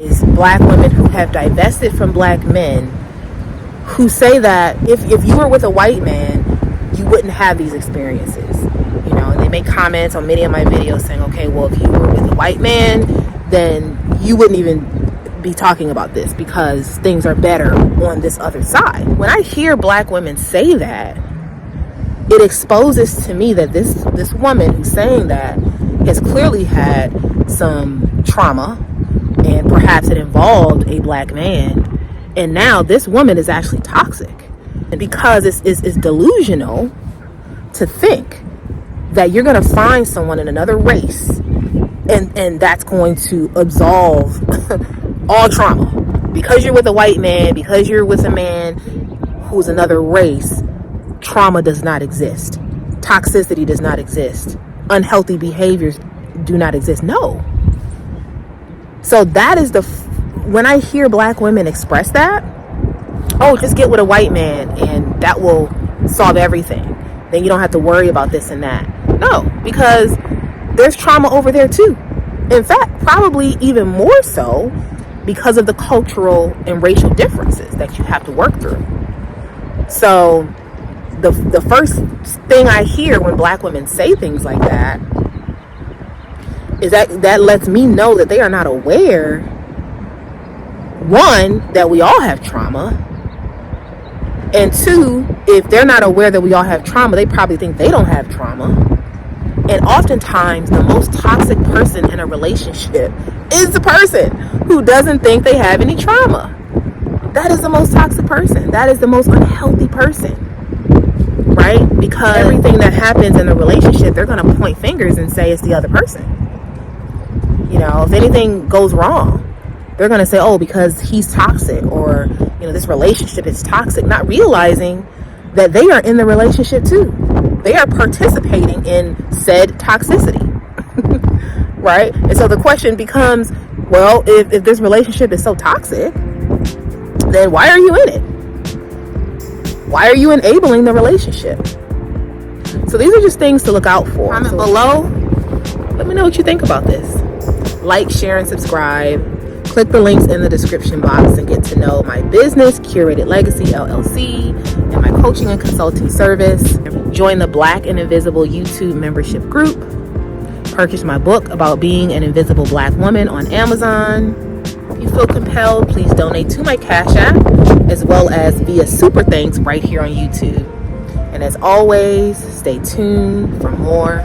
is black women who have divested from black men who say that if you were with a white man, you wouldn't have these experiences. You know, and they make comments on many of my videos saying, okay, well, if you were with a white man, then you wouldn't even be talking about this because things are better on this other side. When I hear black women say that, it exposes to me that this woman who's saying that has clearly had some trauma, and perhaps it involved a black man, and now this woman is actually toxic. And because it's delusional to think that you're going to find someone in another race and that's going to absolve all trauma. Because you're with a white man, because you're with a man who's another race, trauma does not exist. Toxicity does not exist. Unhealthy behaviors do not exist. No. So that is when I hear black women express that, oh, just get with a white man and that will solve everything. Then you don't have to worry about this and that. No, because there's trauma over there too. In fact, probably even more so because of the cultural and racial differences that you have to work through. So the first thing I hear when black women say things like that is that lets me know that they are not aware, one, that we all have trauma, and two, if they're not aware that we all have trauma, they probably think they don't have trauma. And oftentimes the most toxic person in a relationship is the person who doesn't think they have any trauma. That is the most toxic person. That is the most unhealthy person, right? Because everything that happens in a relationship, they're going to point fingers and say it's the other person. You know, if anything goes wrong, they're going to say, oh, because he's toxic, or, you know, this relationship is toxic, not realizing that they are in the relationship too. They are participating in said toxicity, right? And so the question becomes, well, if this relationship is so toxic, then why are you in it? Why are you enabling the relationship? So these are just things to look out for. Comment below. Let me know what you think about this. Like, share, and subscribe. Click the links in the description box and get to know my business, Curated Legacy LLC, and my coaching and consulting service. Join the Black and Invisible YouTube membership group. Purchase my book about being an invisible black woman on Amazon. If you feel compelled, please donate to my Cash App, as well as via Super Thanks right here on YouTube. And as always, stay tuned for more